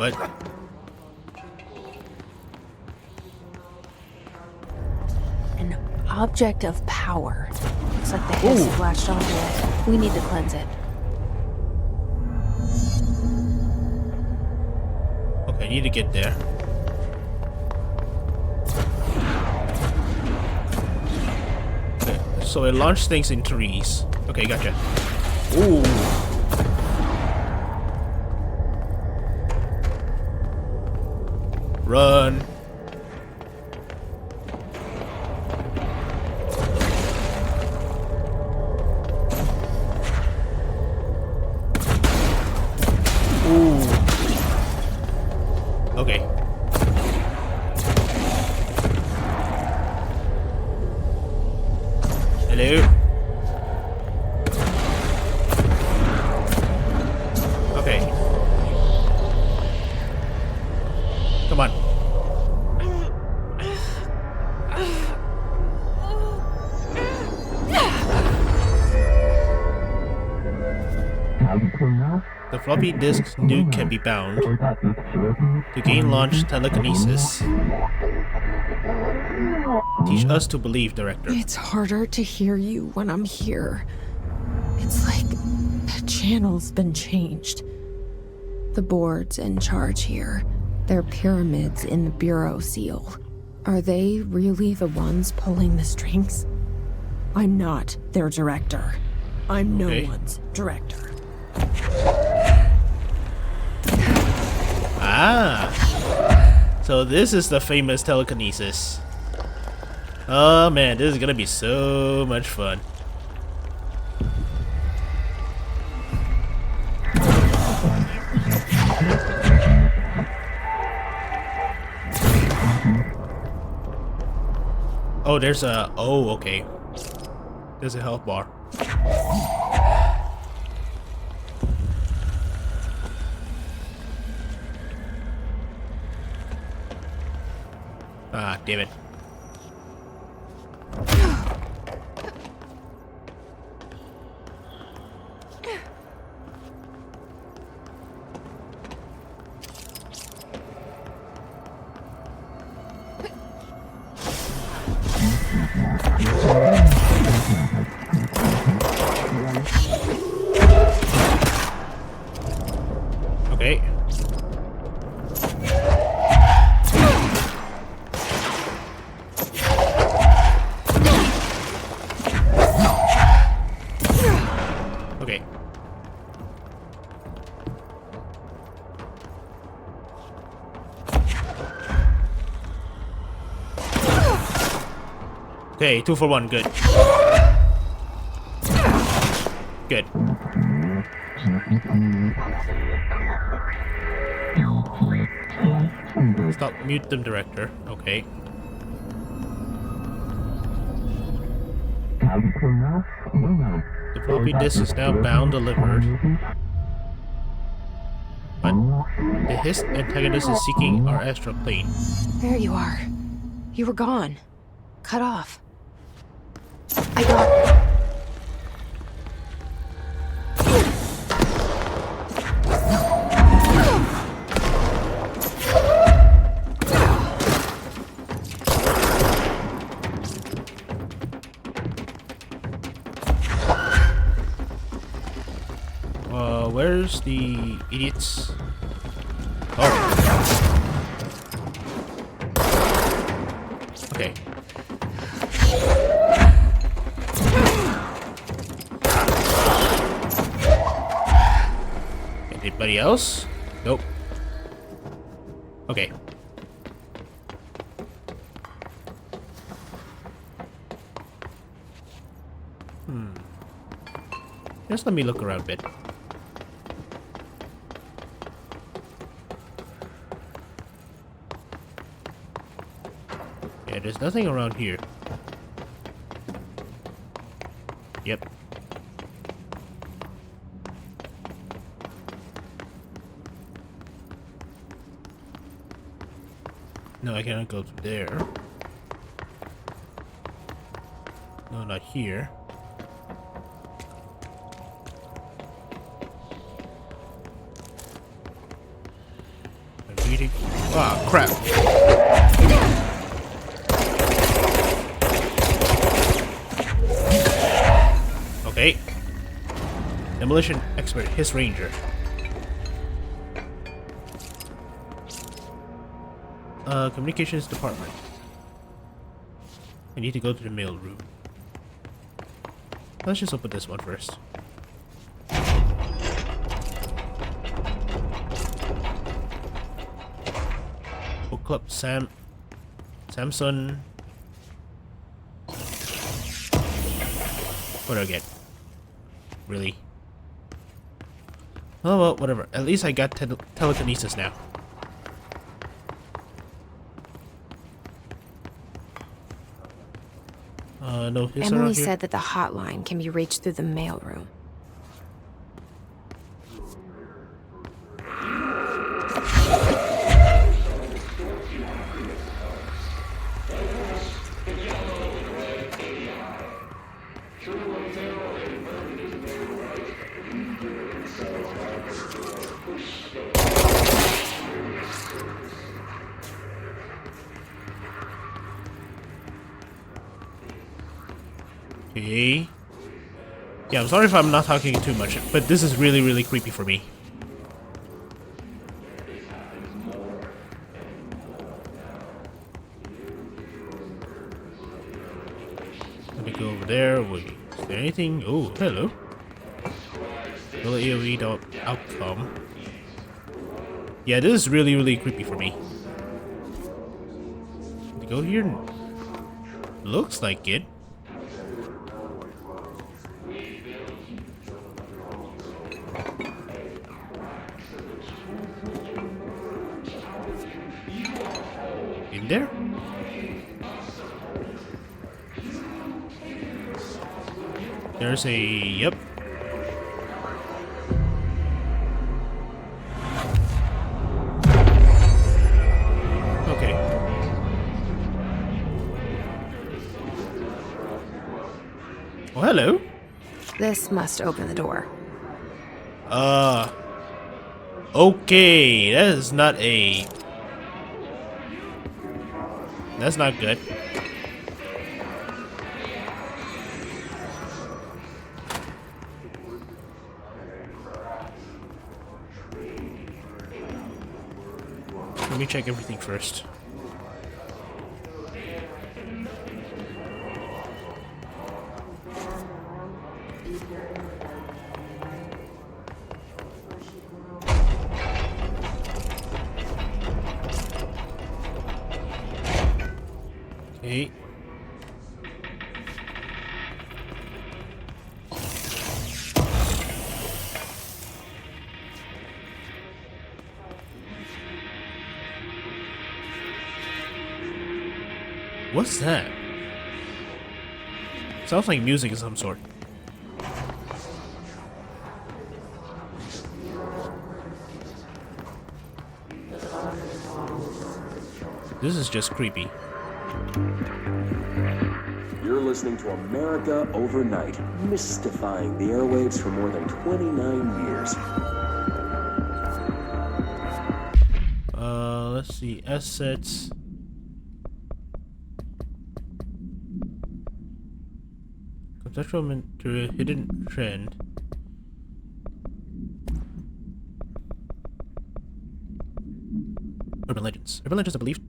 What? An object of power. Looks like the Hiss have latched onto it. We need to cleanse it. Okay, I need to get there. Okay, so it launched things in trees. Okay, gotcha. Ooh. Run. Ooh. Okay. Hello. Okay. Come on. The floppy disk nuke can be bound to gain launch telekinesis. Teach us to believe, Director. It's harder to hear you when I'm here. It's like the channel's been changed. The board's in charge here. They're pyramids in the Bureau seal. Are they really the ones pulling the strings? I'm not their director. I'm no one's director. Ah, so this is the famous telekinesis. Oh man, this is gonna be so much fun. Oh, there's a, oh, okay. There's a health bar. Ah, damn it. Okay. Okay. Okay, 2 for 1, good. Good. Stop, mute them, Director. Okay. The floppy disk is now bound delivered. But the Hiss antagonist is seeking our astral plane. There you are. You were gone. Cut off. I got... Where's the idiots? Oh. Okay. Anybody else? Nope. Okay. Just let me look around a bit. Yeah, there's nothing around here. Yep. No, I cannot go to there. No, not here. reading. Ah, crap. Okay. Demolition expert, his ranger. Communications department. I need to go to the mail room. Let's just open this one first. Book club, Samson. What do I get? Really? Oh well, whatever. At least I got telekinesis now. No, he's Emily around here. said that the hotline can be reached through the mailroom. Okay. Yeah, I'm sorry if I'm not talking too much, but this is really, really creepy for me. Let me go over there. Wait, is there anything? Oh, hello. Will AOE outcome. Yeah, this is really, really creepy for me. Let me go here. Looks like it. In there? There's a... yep. Okay. Oh, hello. This must open the door. Okay, that is not a... that's not good. Let me check everything first. Okay. What's that? Sounds like music of some sort. This is just creepy. You're listening to America Overnight, mystifying the airwaves for more than 29 years. Let's see. Assets. Conceptual to a hidden trend. Urban legends. Urban legends are believed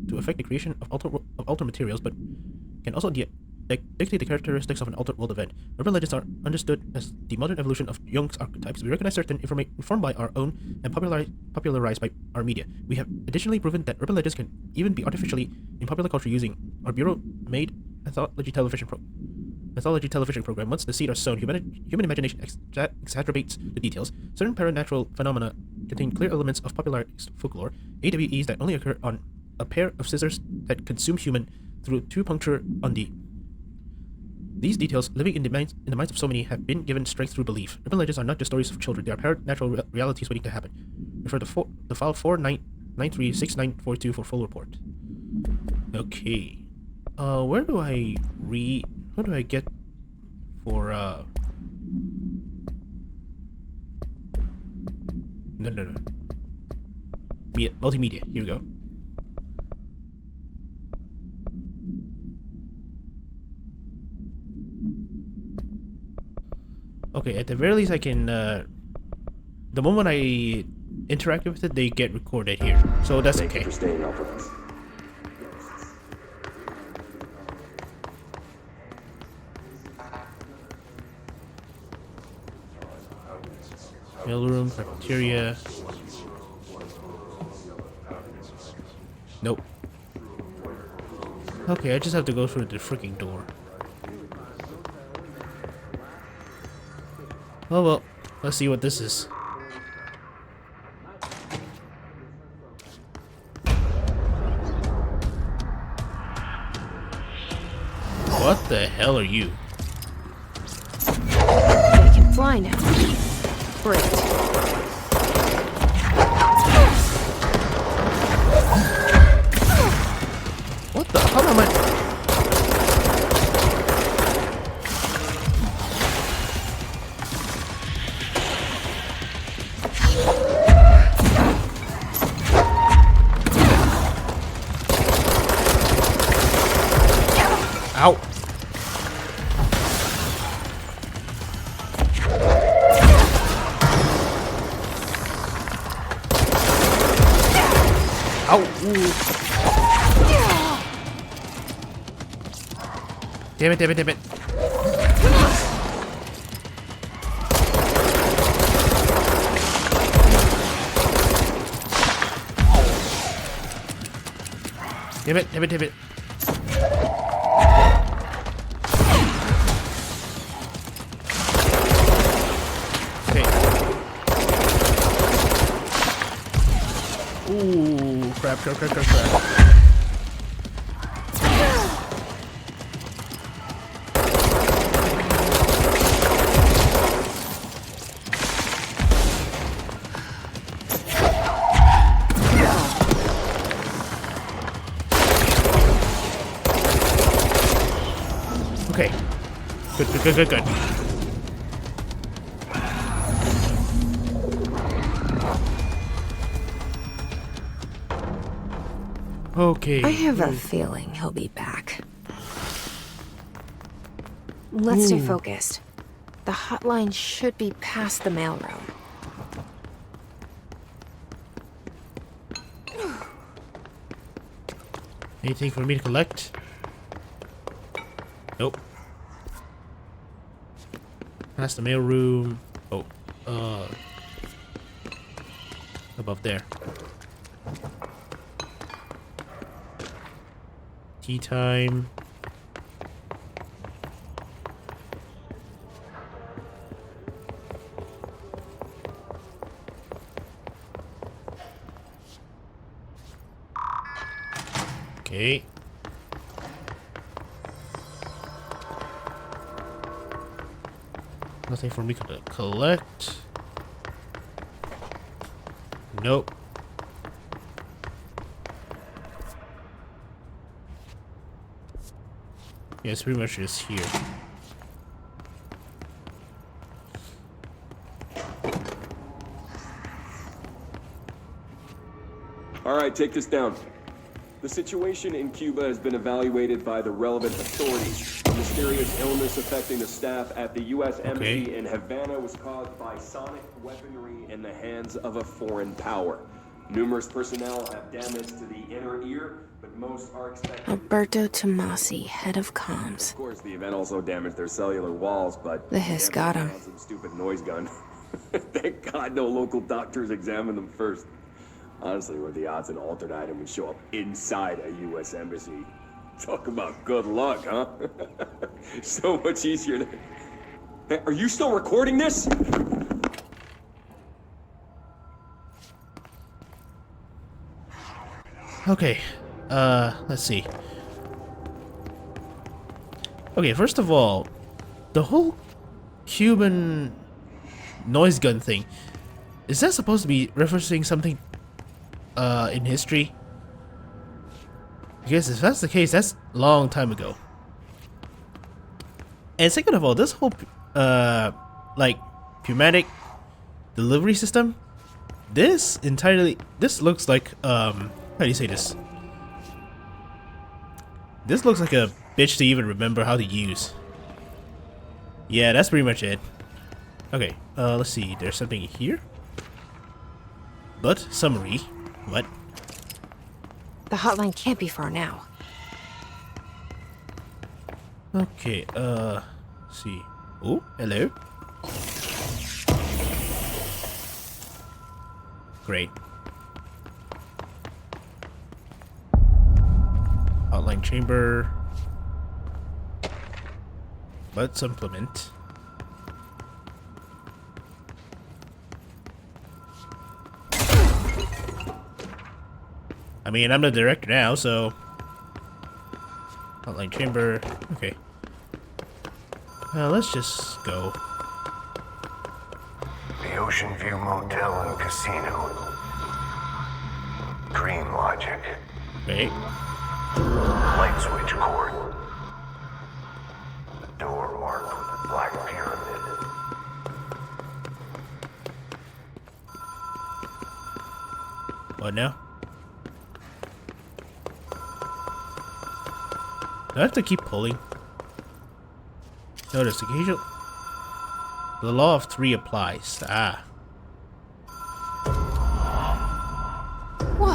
to affect the creation of altered materials, but can also dictate the characteristics of an altered world event. Urban legends are understood as the modern evolution of Jung's archetypes. We recognize certain informed by our own and popularized by our media. We have additionally proven that urban legends can even be artificially in popular culture using our bureau-made anthology television program. Once the seed are sown, human imagination exacerbates the details. Certain paranormal phenomena contain clear elements of popular folklore, AWEs that only occur on a pair of scissors that consume human through two puncture on the... These details, living in the minds of so many, have been given strength through belief. Urban legends are not just stories of children; they are paranormal realities waiting to happen. Refer to the file 49936942 for full report. Okay. Where do I read? What do I get for No. multimedia. Here we go. Okay, at the very least I can, the moment I interact with it, they get recorded here. So that's Thank you okay. for staying up with us. Mailroom, cafeteria. Nope. Okay, I just have to go through the freaking door. Oh well, let's see what this is. What the hell are you? They can fly now. Great. What the hell am I? Ow! Ow! Ooh. Damn it, damn it, damn it. Damn it, damn it, damn it. Okay. Ooh, crap, crap, crap, crap, crap. Okay. Good, good, good, good, good. Okay. I have a feeling he'll be back. Let's stay focused. The hotline should be past the mailroom. Anything for me to collect? Nope. That's the mail room. Oh, above there. Tea time. Okay. Nothing for me to collect. Nope. Yeah, it's pretty much just here. All right, take this down. The situation in Cuba has been evaluated by the relevant authorities. A mysterious illness affecting the staff at the U.S. Embassy in Havana was caused by sonic weaponry in the hands of a foreign power. Numerous personnel have damage to the inner ear, but most are expected. Alberto Tomasi, head of comms. Of course, the event also damaged their cellular walls, but The hiss got him. Some stupid noise gun. Thank God no local doctors examined them first. Honestly, what are the odds an altered item would show up inside a U.S. embassy? Talk about good luck, huh? So much easier to... Hey, are you still recording this? Okay. Let's see. Okay, first of all, the whole Cuban noise gun thing, is that supposed to be referencing something in history? Because if that's the case, that's a long time ago. And second of all, this whole like pneumatic delivery system, This looks like, how do you say this? This looks like a bitch to even remember how to use. Yeah, that's pretty much it. Okay, let's see, there's something here? But, summary, what? The hotline can't be far now. Okay, let's see. Oh, hello? Great. Hotline chamber. Let's implement. I mean, I'm the director now, so... Hotline chamber. Okay. Let's just go. The Ocean View Motel and Casino. Dream Logic. Okay. Light switch cord. Door marked with Black Pyramid. What now? Do I have to keep pulling? Notice occasional. The law of three applies. Ah. Whoa.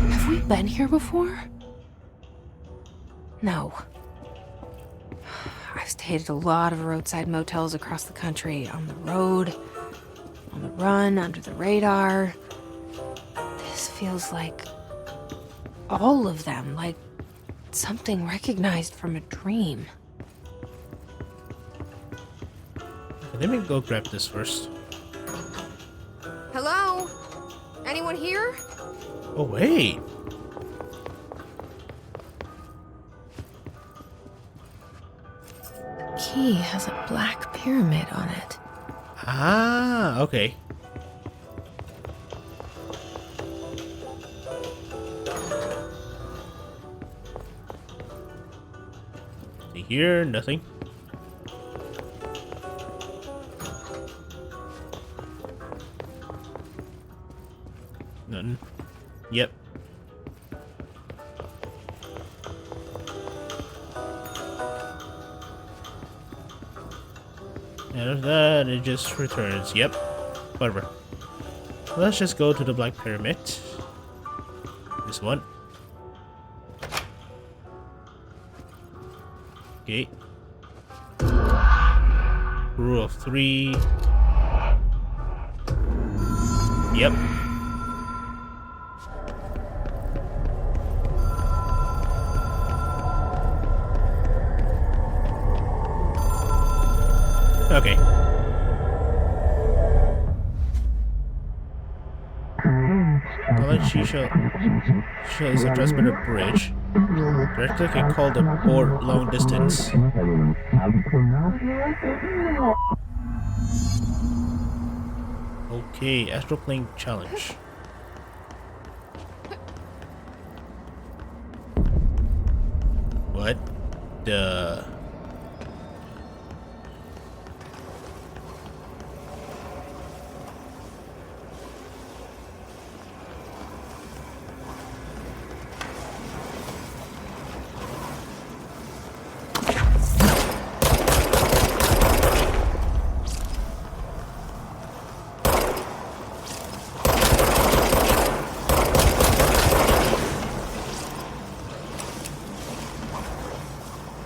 Have we been here before? No. I've stayed at a lot of roadside motels across the country, on the road, on the run, under the radar. This feels like all of them, like something recognized from a dream. Let me go grab this first. Hello? Anyone here? Oh, wait. The key has a black pyramid on it. Ah, okay. Here, nothing. Nothing. Yep. And after that, it just returns. Yep. Whatever. Let's just go to the Black Pyramid. This one. Okay. Rule of three. Yep. Okay. Knowledge Shisha is a transmitter bridge. Directly can call the board long distance. Okay, Astral Plane Challenge. What the...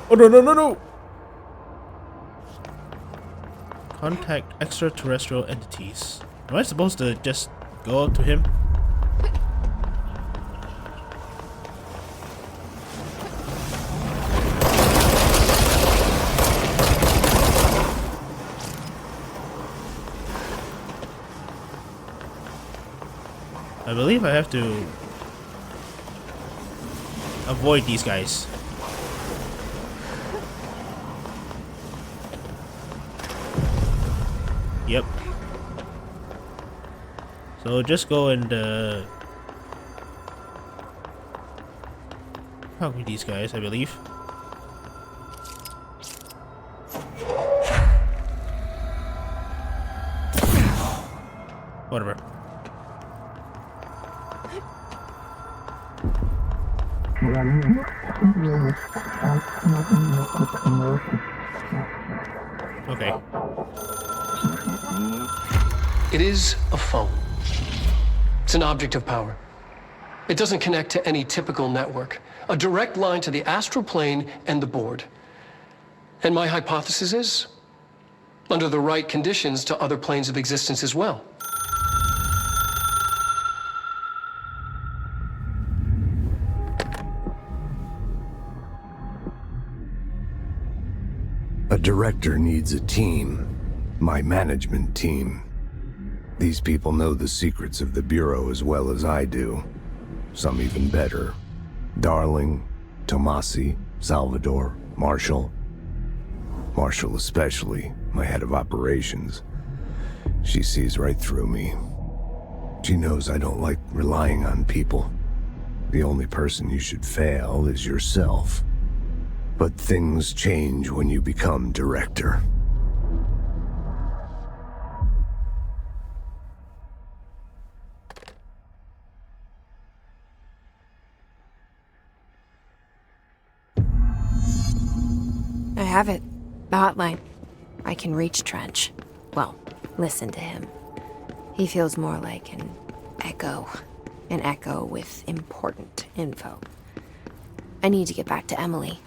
Oh, no, no, no, no! Contact extraterrestrial entities. Am I supposed to just go up to him? I believe I have to avoid these guys. Yep. So just go and talk with these guys, I believe. Whatever. Okay. It is a phone. It's an object of power. It doesn't connect to any typical network. A direct line to the astral plane and the board. And my hypothesis is, under the right conditions, to other planes of existence as well. A director needs a team. My management team. These people know the secrets of the Bureau as well as I do. Some even better. Darling, Tomasi, Salvador, Marshall. Marshall especially, my head of operations. She sees right through me. She knows I don't like relying on people. The only person you should fail is yourself. But things change when you become director. I have it. The hotline. I can reach Trench. Well, listen to him. He feels more like an echo. An echo with important info. I need to get back to Emily.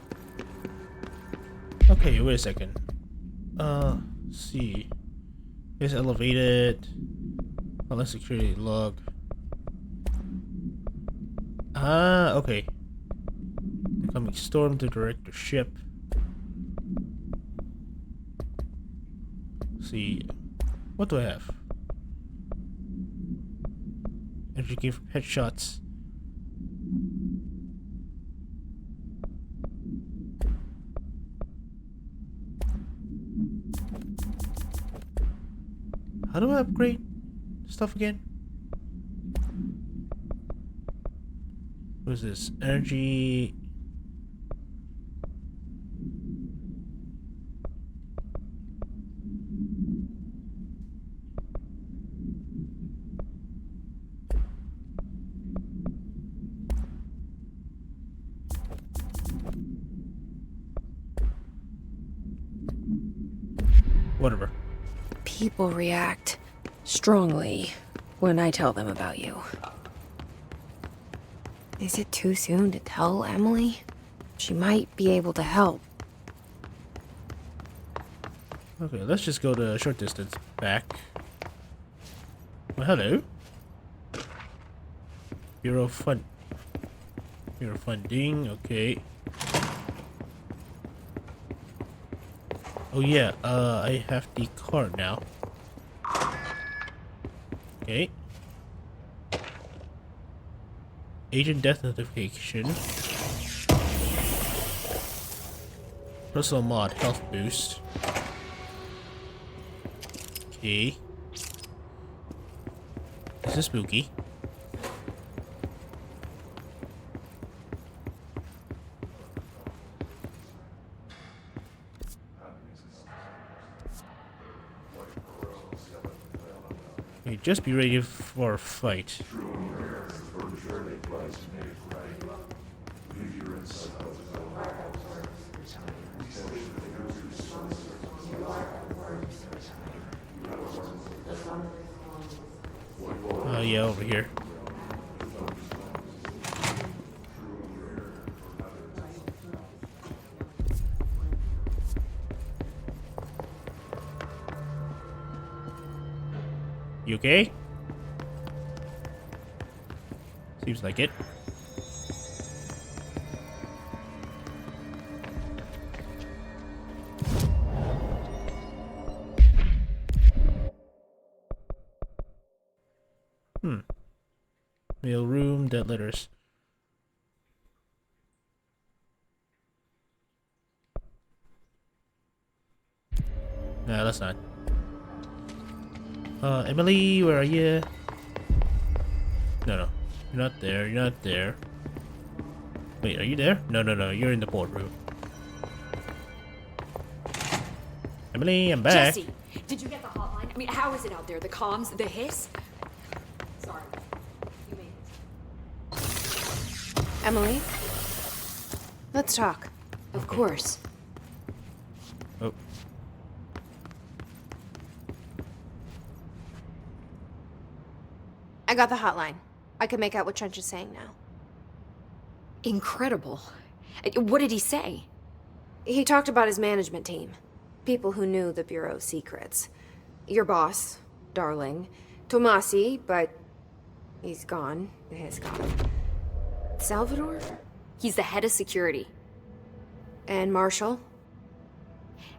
Okay, wait a second. Let's see. It's elevated. Unless security log. Ah, okay. Incoming storm to directorship. See, what do I have? Energy gain from headshots. How do I upgrade stuff again? What is this? Energy. Whatever. People react strongly when I tell them about you. Is it too soon to tell Emily? She might be able to help. Okay, let's just go to short distance back. Well, hello. Bureau funding, okay. Oh yeah, I have the card now. Okay. Agent death notification. Personal mod health boost. Okay. This is spooky. Okay, just be ready for a fight. Oh yeah, over here. You okay? Seems like it. Mail room, dead letters. No, that's not. Emily, where are you? No, you're not there. You're not there. Wait, are you there? No, you're in the boardroom. Emily, I'm back. Jesse, did you get the hotline? I mean, how is it out there? The comms, the hiss? Sorry. You made it. Emily? Let's talk. Of course. Oh. I got the hotline. I can make out what Trench is saying now. Incredible. What did he say? He talked about his management team. People who knew the Bureau's secrets. Your boss, Darling. Tomasi, but he's gone. He's gone. Salvador? He's the head of security. And Marshall?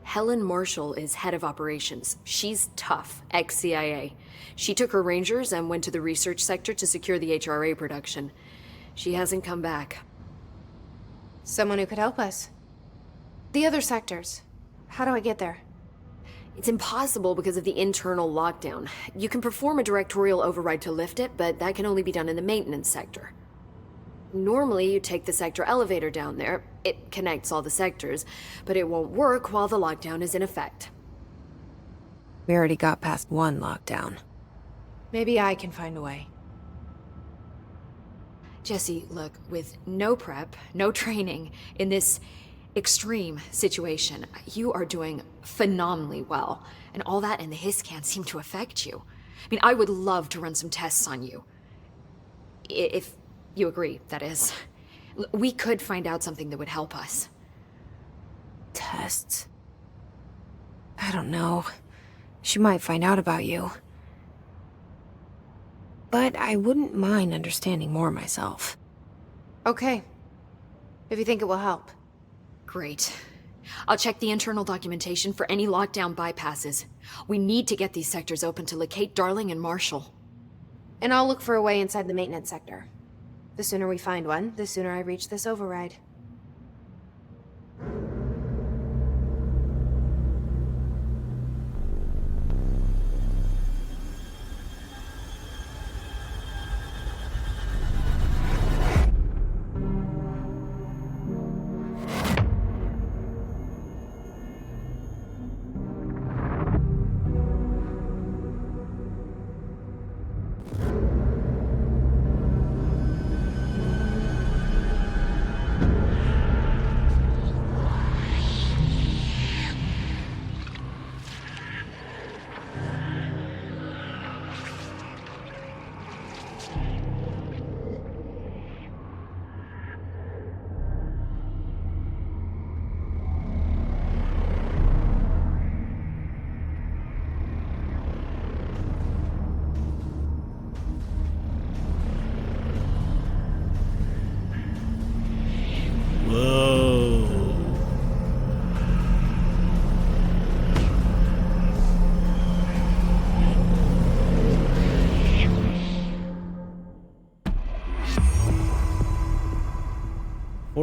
Helen Marshall is head of operations. She's tough, ex-CIA. She took her Rangers and went to the research sector to secure the HRA production. She hasn't come back. Someone who could help us. The other sectors. How do I get there? It's impossible because of the internal lockdown. You can perform a directorial override to lift it, but that can only be done in the maintenance sector. Normally, you take the sector elevator down there. It connects all the sectors, but it won't work while the lockdown is in effect. We already got past one lockdown. Maybe I can find a way. Jesse, look, with no prep, no training, in this extreme situation, you are doing phenomenally well. And all that and the hiss can't seem to affect you. I mean, I would love to run some tests on you. If you agree, that is. We could find out something that would help us. Tests? I don't know. She might find out about you. But I wouldn't mind understanding more myself. Okay. If you think it will help. Great. I'll check the internal documentation for any lockdown bypasses. We need to get these sectors open to locate Darling and Marshall. And I'll look for a way inside the maintenance sector. The sooner we find one, the sooner I reach this override.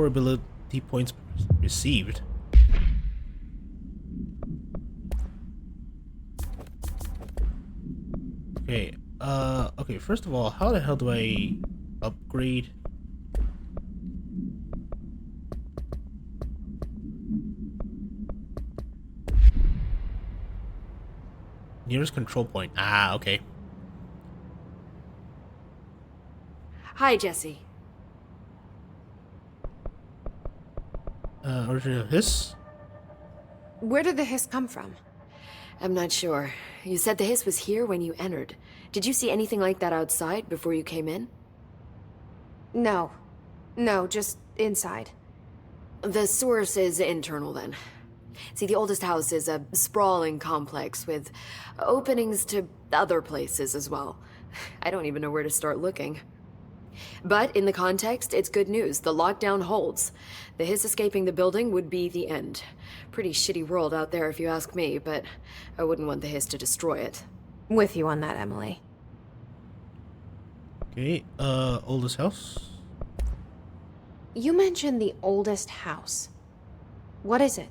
Ability points received. Okay, okay, first of all, how the hell do I upgrade? Nearest control point. Ah, okay. Hi, Jesse. Original hiss? Where did the hiss come from? I'm not sure. You said the hiss was here when you entered. Did you see anything like that outside before you came in? No. No, just inside. The source is internal, then. See, the oldest house is a sprawling complex with openings to other places as well. I don't even know where to start looking. But in the context, it's good news. The lockdown holds. The hiss escaping the building would be the end. Pretty shitty world out there if you ask me, but I wouldn't want the hiss to destroy it. With you on that, Emily. Okay, oldest house? You mentioned the oldest house. What is it?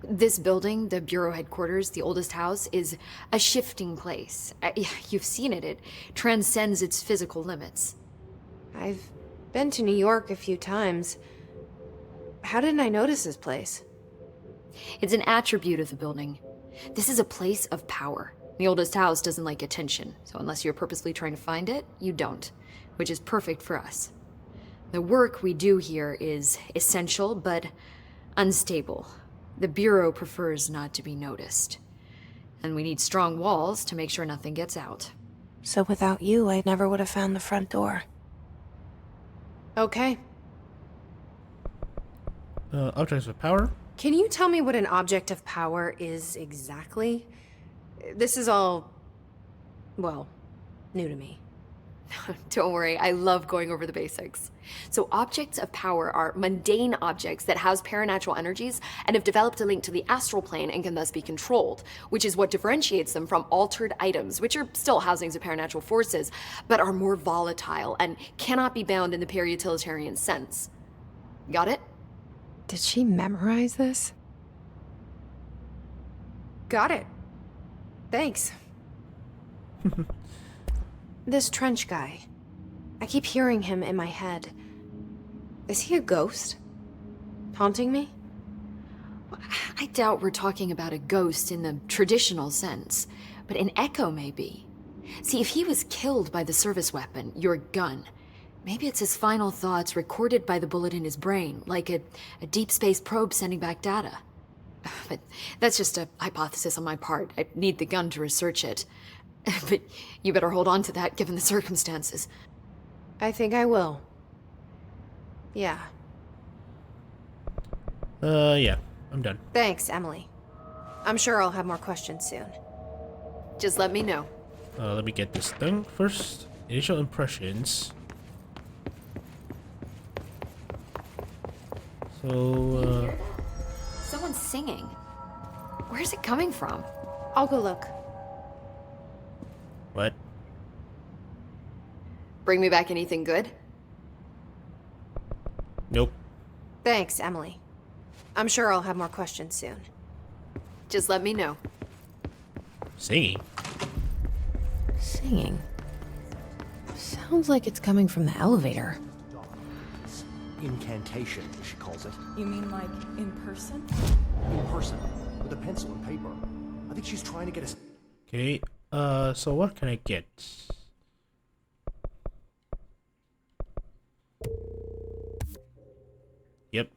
This building, the Bureau headquarters, the oldest house, is a shifting place. You've seen it. It transcends its physical limits. I've been to New York a few times. How didn't I notice this place? It's an attribute of the building. This is a place of power. The oldest house doesn't like attention, so unless you're purposely trying to find it, you don't, which is perfect for us. The work we do here is essential but unstable. The Bureau prefers not to be noticed. And we need strong walls to make sure nothing gets out. So without you, I never would have found the front door. Okay. Objects of power. Can you tell me what an object of power is exactly? This is all, well, new to me. Don't worry, I love going over the basics. So objects of power are mundane objects that house paranatural energies and have developed a link to the astral plane and can thus be controlled, which is what differentiates them from altered items, which are still housings of paranatural forces, but are more volatile and cannot be bound in the peri-utilitarian sense. Got it? Did she memorize this? Got it. Thanks. This Trench guy. I keep hearing him in my head. Is he a ghost? Haunting me? I doubt we're talking about a ghost in the traditional sense, but an echo maybe. See, if he was killed by the service weapon, your gun, maybe it's his final thoughts recorded by the bullet in his brain, like a deep space probe sending back data. But that's just a hypothesis on my part. I need the gun to research it. But you better hold on to that given the circumstances. I think I will. Yeah. Yeah, I'm done. Thanks, Emily. I'm sure I'll have more questions soon. Just let me know. Let me get this done first. Initial impressions. So, Someone's singing. Where's it coming from? I'll go look. what? Bring me back anything good? Nope. Thanks, Emily. I'm sure I'll have more questions soon. Just let me know. Singing. Singing. Sounds like it's coming from the elevator. Incantation, she calls it. You mean like in person? In person, with a pencil and paper. I think she's trying to get us. Okay, so what can I get? Yep.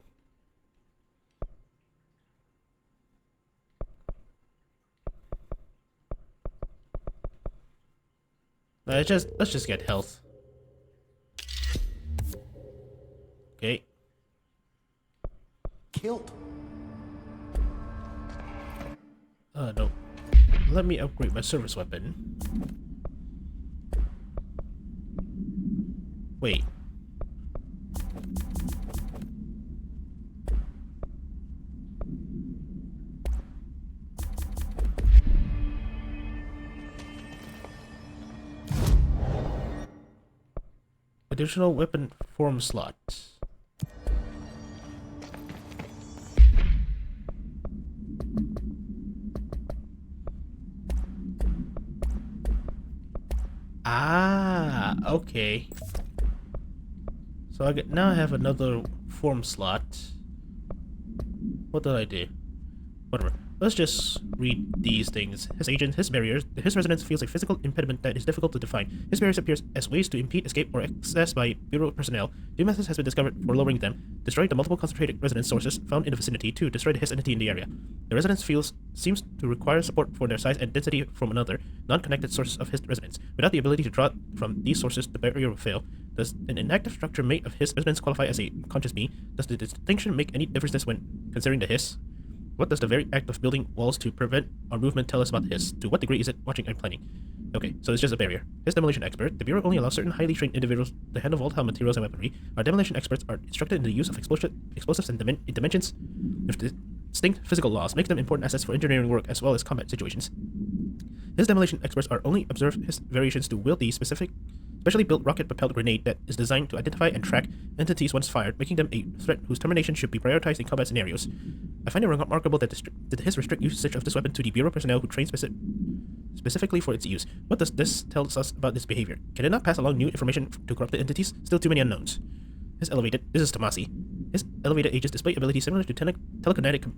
Let's just get health. Okay. Killed. No. Let me upgrade my service weapon. Wait. Additional weapon form slot. Ah, okay. So now I have another form slot. What did I do? Whatever. Let's just read these things. His agent, his barriers. His resonance feels a physical impediment that is difficult to define. His barriers appears as ways to impede escape or access by Bureau personnel. New methods has been discovered for lowering them. Destroy the multiple concentrated resonance sources found in the vicinity to destroy the his entity in the area. The resonance fields seems to require support for their size and density from another, non-connected source of his resonance. Without the ability to draw from these sources, the barrier will fail. Does an inactive structure made of his resonance qualify as a conscious being? Does the distinction make any difference when considering the his? What does the very act of building walls to prevent our movement tell us about his? To what degree is it watching and planning? Okay, so it's just a barrier. His demolition expert. The Bureau only allows certain highly trained individuals to handle volatile materials and weaponry. Our demolition experts are instructed in the use of explosives and dimensions with distinct physical laws, make them important assets for engineering work as well as combat situations. His demolition experts are only observe his variations to wield the specially built rocket-propelled grenade that is designed to identify and track entities once fired, making them a threat whose termination should be prioritized in combat scenarios. I find it remarkable that his restrict usage of this weapon to the Bureau personnel who train specifically for its use. What does this tell us about this behavior? Can it not pass along new information to corrupted entities? Still too many unknowns. This is Tomasi. His elevated agents display abilities similar to telekinetic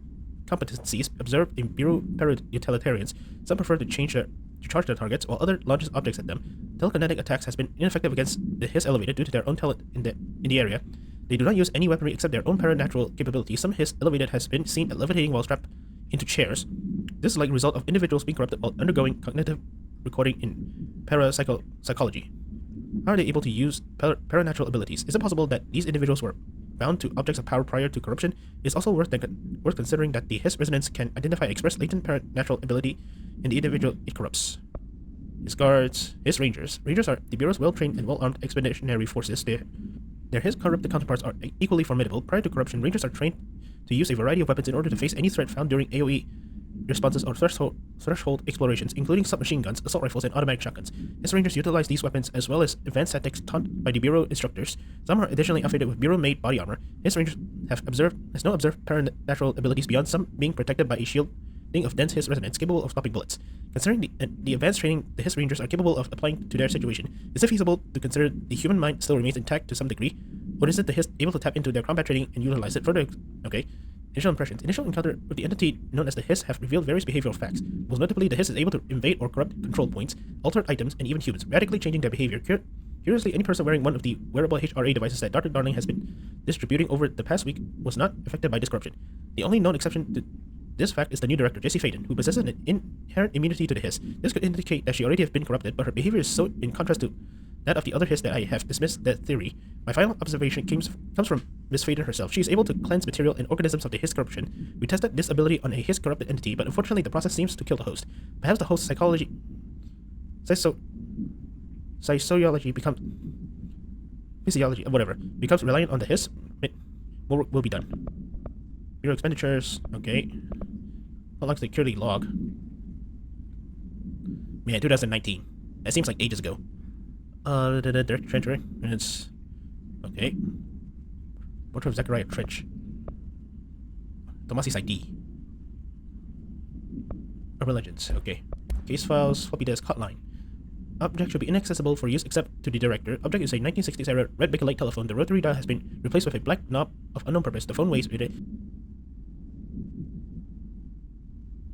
competencies observed in Bureau peri-utilitarians. Some prefer to charge their targets, while other launches objects at them. Telekinetic attacks has been ineffective against his elevated due to their own talent in in the area. They do not use any weaponry except their own paranatural capabilities. Some Hiss elevated has been seen levitating while strapped into chairs. This is like a result of individuals being corrupted while undergoing cognitive recording in parapsychology. How are they able to use paranatural abilities? Is it possible that these individuals were bound to objects of power prior to corruption? It's also worth considering that the Hiss resonance can identify and express latent paranatural ability in the individual it corrupts. His guards, Hiss Rangers. Rangers are the Bureau's well-trained and well-armed expeditionary forces. Their Hiss corrupted counterparts are equally formidable. Prior to corruption, Rangers are trained to use a variety of weapons in order to face any threat found during AoE responses or threshold explorations, including submachine guns, assault rifles, and automatic shotguns. Hiss Rangers utilize these weapons as well as advanced tactics taught by the Bureau instructors. Some are additionally outfitted with Bureau-made body armor. Hiss Rangers has no observed paranatural abilities beyond some being protected by a shielding of dense Hiss resonance capable of stopping bullets. Considering the advanced training the Hiss Rangers are capable of applying to their situation, is it feasible to consider the human mind still remains intact to some degree? Or is it the Hiss able to tap into their combat training and utilize it further? Okay. Initial impressions. Initial encounter with the entity known as the Hiss have revealed various behavioral facts. Most notably, the Hiss is able to invade or corrupt control points, alter items, and even humans, radically changing their behavior. Curiously, any person wearing one of the wearable HRA devices that Dr. Darling has been distributing over the past week was not affected by this corruption. The only known exception to this fact is the new director, Jessie Faden, who possesses an inherent immunity to the Hiss. This could indicate that she already has been corrupted, but her behavior is so in contrast to that of the other Hiss that I have dismissed that theory. My final observation comes from Miss Faden herself. She is able to cleanse material and organisms of the Hiss corruption. We tested this ability on a Hiss corrupted entity, but unfortunately the process seems to kill the host. Perhaps the host's physiology becomes reliant on the Hiss. More work will be done. Bureau expenditures, okay. Not like the security log. Man, 2019. That seems like ages ago. Director Trench, right? And it's okay. Portrait of Zachariah Trench. Tomasi's ID. Urban Legends, okay. Case files, floppy disk, hotline. Object should be inaccessible for use except to the director. Object is a 1960s era red Bakelite telephone. The rotary dial has been replaced with a black knob of unknown purpose. The phone weighs with it.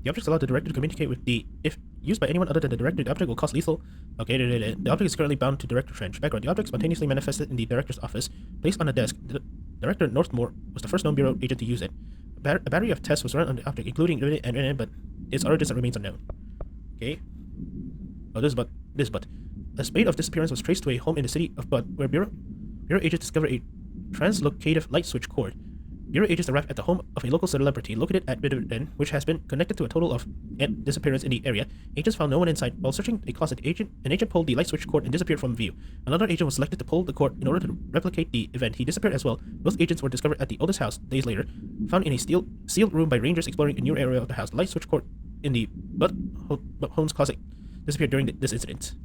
The object allows the director to communicate with if used by anyone other than the director, the object will cause lethal. Okay, the object is currently bound to Director Trench. Background, the object spontaneously manifested in the director's office, placed on a desk. Director Northmore was the first known Bureau agent to use it. A battery of tests was run on the object, including but its origin remains unknown. Okay. Oh, this but. A spate of disappearance was traced to a home in the city of Bud, where Bureau agents discovered a translocative light switch cord. Bureau agents arrived at the home of a local celebrity located at Bidden, which has been connected to a total of 8 disappearances in the area. Agents found no one inside. While searching a closet, an agent pulled the light switch cord and disappeared from view. Another agent was selected to pull the cord in order to replicate the event. He disappeared as well. Both agents were discovered at the oldest house days later, found in a sealed room by rangers exploring a new area of the house. The light switch cord in the Holmes closet disappeared during this incident.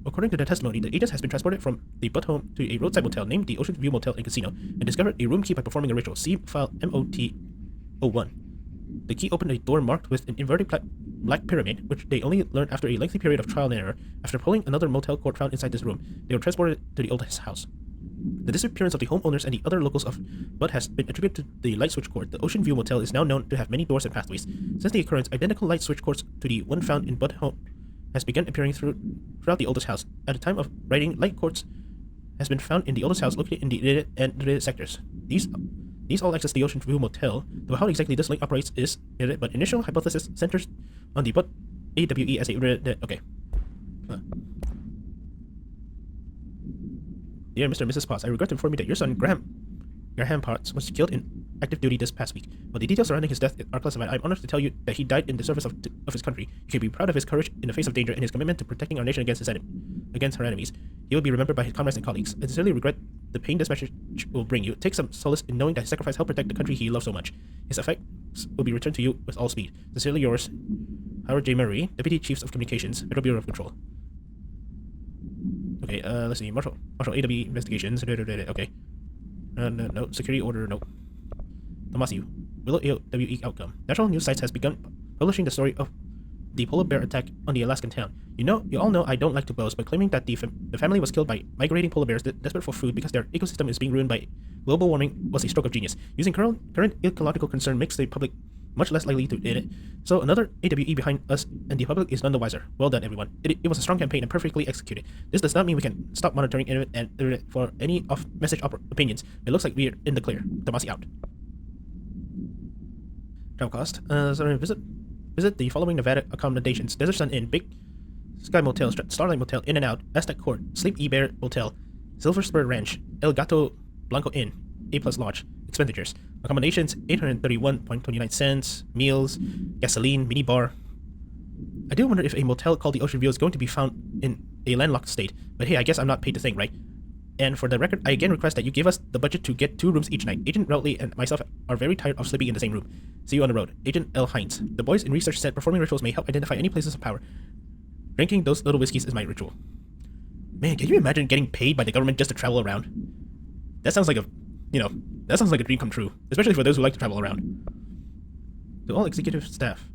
According to the testimony, the agent has been transported from the Butt home to a roadside motel named the Ocean View Motel and Casino and discovered a room key by performing a ritual. See file MOT-01. The key opened a door marked with an inverted black pyramid, which they only learned after a lengthy period of trial and error. After pulling another motel cord found inside this room, they were transported to the oldest house. The disappearance of the homeowners and the other locals of Butt has been attributed to the light switch cord. The Ocean View Motel is now known to have many doors and pathways. Since the occurrence, identical light switch cords to the one found in Butt home has begun appearing throughout the oldest house. At the time of writing, light cords has been found in the oldest house located in the related and related sectors. These all access the Ocean View Motel, though how exactly this link operates is related, but initial hypothesis centers on the Butt AWE as a okay. Dear Mr. and Mrs. Potts, I regret to inform you that your son Graham Potts was killed in active duty this past week. While the details surrounding his death are classified, I'm honored to tell you that he died in the service of his country. You can be proud of his courage in the face of danger and his commitment to protecting our nation against her enemies. He will be remembered by his comrades and colleagues. I sincerely regret the pain this message will bring you. Take some solace in knowing that his sacrifice helped protect the country he loved so much. His effects will be returned to you with all speed. Sincerely yours, Howard J. Murray, Deputy Chiefs of Communications, Federal Bureau of Control. Okay, let's see. Marshal AWE Investigations. Okay. No. Security order, no. Tomasiu. Willow AWE outcome. National news sites has begun publishing the story of the polar bear attack on the Alaskan town. You all know I don't like to boast, but claiming that the family was killed by migrating polar bears desperate for food because their ecosystem is being ruined by global warming was a stroke of genius. Using current ecological concern makes the public much less likely to hit it. So another AWE behind us, and the public is none the wiser. Well done, everyone. It was a strong campaign and perfectly executed. This does not mean we can stop monitoring it and for any off-message opinions. It looks like we're in the clear. Damasi out. Travel cost. Visit the following Nevada accommodations: Desert Sun Inn, Big Sky Motel, Starlight Motel, In and Out, Aztec Court, Sleep Bear Motel, Silver Spur Ranch, El Gato Blanco Inn, A Plus Lodge. Expenditures: accommodations 831.29 cents, meals, gasoline, mini bar. I do wonder if a motel called the Ocean View is going to be found in a landlocked state, but hey, I guess I'm not paid to think, right? And for the record, I again request that you give us the budget to get 2 rooms each night. Agent Routley and myself are very tired of sleeping in the same room. See you on the road. Agent L. Hines. The boys in research said performing rituals may help identify any places of power. Drinking those little whiskeys is my ritual. Man, can you imagine getting paid by the government just to travel around? That sounds like a dream come true, especially for those who like to travel around. To all executive staff,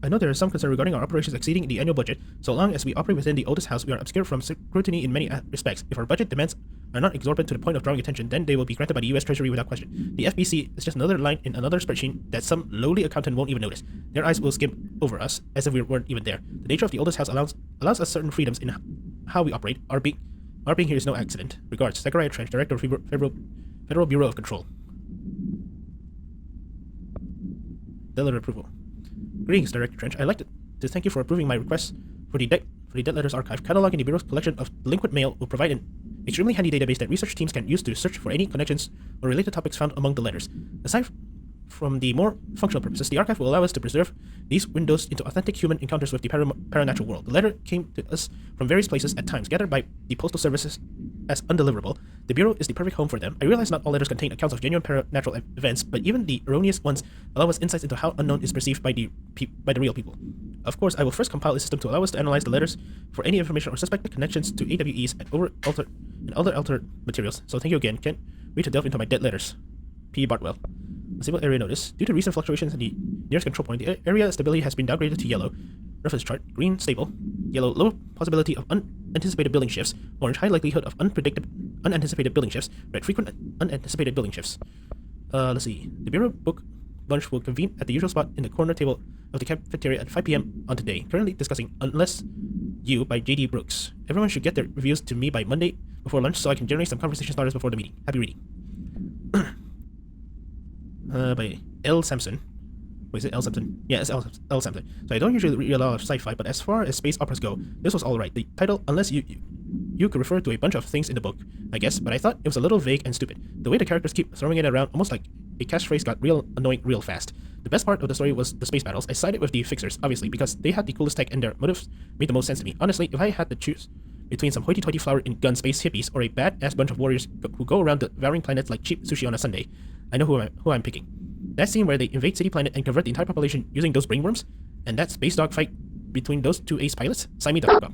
I know there is some concern regarding our operations exceeding the annual budget. So long as we operate within the oldest house, we are obscured from scrutiny in many respects. If our budget demands are not exorbitant to the point of drawing attention, then they will be granted by the U.S. Treasury without question. The FBC is just another line in another spreadsheet that some lowly accountant won't even notice. Their eyes will skim over us as if we weren't even there. The nature of the oldest house allows us certain freedoms in how we operate. Our being here is no accident. Regards, Zachariah Trench, Director of Federal Bureau of Control. Debt approval. Greetings, Director Trench. I'd like to thank you for approving my request for the debt letters archive. Cataloging the Bureau's collection of delinquent mail will provide an extremely handy database that research teams can use to search for any connections or related topics found among the letters. Aside from the more functional purposes, the archive will allow us to preserve these windows into authentic human encounters with the paranatural world. The letter came to us from various places at times, gathered by the postal services as undeliverable. The Bureau is the perfect home for them. I realize not all letters contain accounts of genuine paranatural events, but even the erroneous ones allow us insights into how unknown is perceived by the real people. Of course, I will first compile a system to allow us to analyze the letters for any information or suspected connections to AWEs and other altered materials. So thank you again. Can't wait to delve into my dead letters. P. Bartwell. A stable area notice. Due to recent fluctuations in the nearest control point, the area stability has been downgraded to yellow. Reference chart. Green, stable. Yellow, low possibility of unanticipated building shifts. Orange, high likelihood of unanticipated building shifts. Red, frequent unanticipated building shifts. Let's see. The Bureau book lunch will convene at the usual spot in the corner table of the cafeteria at 5 p.m. on today. Currently discussing Unless You by J.D. Brooks. Everyone should get their reviews to me by Monday before lunch so I can generate some conversation starters before the meeting. Happy reading. By L. Sampson. Wait, is it L. Sampson? Yeah, it's L. Sampson. So I don't usually read a lot of sci-fi, but as far as space operas go, this was alright. The title, Unless You could refer to a bunch of things in the book, I guess, but I thought it was a little vague and stupid. The way the characters keep throwing it around, almost like a catchphrase, got real annoying real fast. The best part of the story was the space battles. I sided with the Fixers, obviously, because they had the coolest tech and their motives made the most sense to me. Honestly, if I had to choose between some hoity-toity flower-in-gun space hippies or a bad-ass bunch of warriors who go around devouring planets like cheap sushi on a Sunday, I know who I'm picking. That scene where they invade City Planet and convert the entire population using those brainworms, and that space dog fight between those two ace pilots, sign me the fuck up.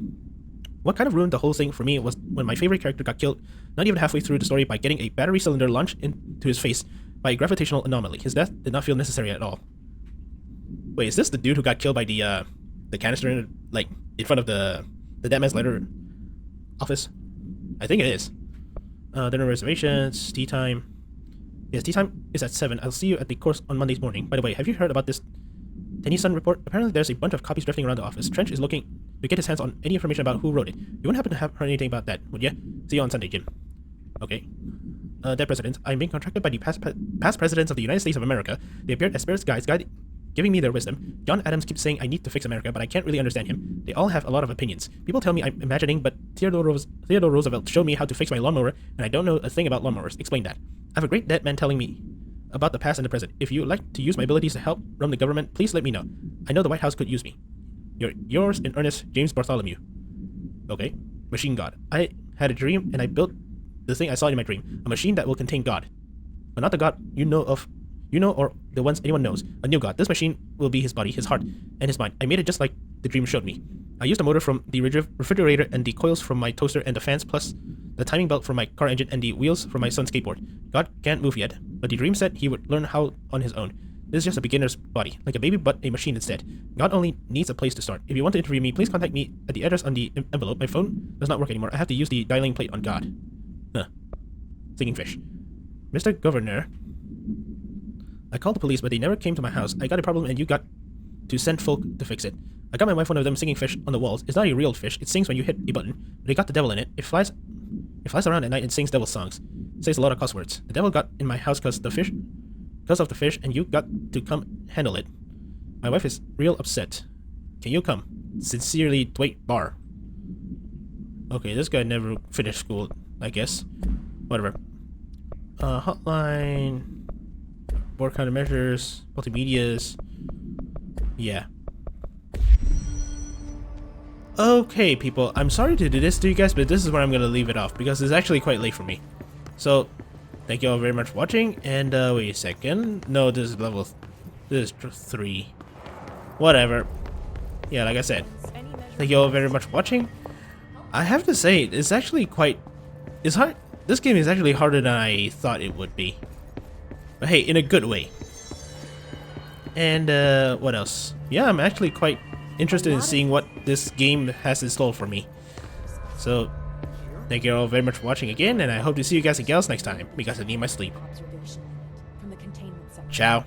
What kind of ruined the whole thing for me was when my favorite character got killed not even halfway through the story by getting a battery cylinder launched into his face by a gravitational anomaly. His death did not feel necessary at all. Wait, is this the dude who got killed by the canister in front of the Dead Man's Letter office? I think it is. Dinner reservations, tea time. Yes, tea time is at 7. I'll see you at the course on Monday morning. By the way, have you heard about this Tennyson report? Apparently there's a bunch of copies drifting around the office. Trench is looking to get his hands on any information about who wrote it. You wouldn't happen to have heard anything about that, would you? See you on Sunday, Jim. Okay. Dead President, I'm being contracted by the past presidents of the United States of America. They appeared as spirits guides, giving me their wisdom. John Adams keeps saying I need to fix America, but I can't really understand him. They all have a lot of opinions. People tell me I'm imagining, but Theodore Roosevelt showed me how to fix my lawnmower, and I don't know a thing about lawnmowers. Explain that. I have a great dead man telling me about the past and the present. If you would like to use my abilities to help run the government, please let me know. I know the White House could use me. Yours in earnest, James Bartholomew. Okay. Machine God. I had a dream, and I built the thing I saw in my dream. A machine that will contain God. But not the God you know, or the ones anyone knows. A new God. This machine will be his body, his heart, and his mind. I made it just like the dream showed me. I used a motor from the refrigerator and the coils from my toaster and the fans, plus the timing belt from my car engine and the wheels from my son's skateboard. God can't move yet, but the dream said he would learn how on his own. This is just a beginner's body, like a baby but a machine instead. God only needs a place to start. If you want to interview me, please contact me at the address on the envelope. My phone does not work anymore. I have to use the dialing plate on God. Huh. Singing fish. Mr. Governor. I called the police, but they never came to my house. I got a problem and you got to send folk to fix it. I got my wife one of them singing fish on the walls. It's not a real fish. It sings when you hit a button, but it got the devil in it. It flies around at night and sings devil songs. It says a lot of cuss words. The devil got in my house because of the fish, and you got to come handle it. My wife is real upset. Can you come? Sincerely, Dwight Barr. Okay, this guy never finished school, I guess. Whatever. Hotline. Board countermeasures. Multimedias. Yeah. Okay, people. I'm sorry to do this to you guys, but this is where I'm gonna leave it off because it's actually quite late for me. So, thank you all very much for watching. And wait a second. No, this is level. This is 3. Whatever. Yeah, like I said. Thank you all very much for watching. I have to say, it's actually quite. It's hard. This game is actually harder than I thought it would be. But hey, in a good way. And what else? Yeah, I'm actually quite interested in seeing what this game has in store for me. So, thank you all very much for watching again, and I hope to see you guys and gals next time, because I need my sleep. Ciao.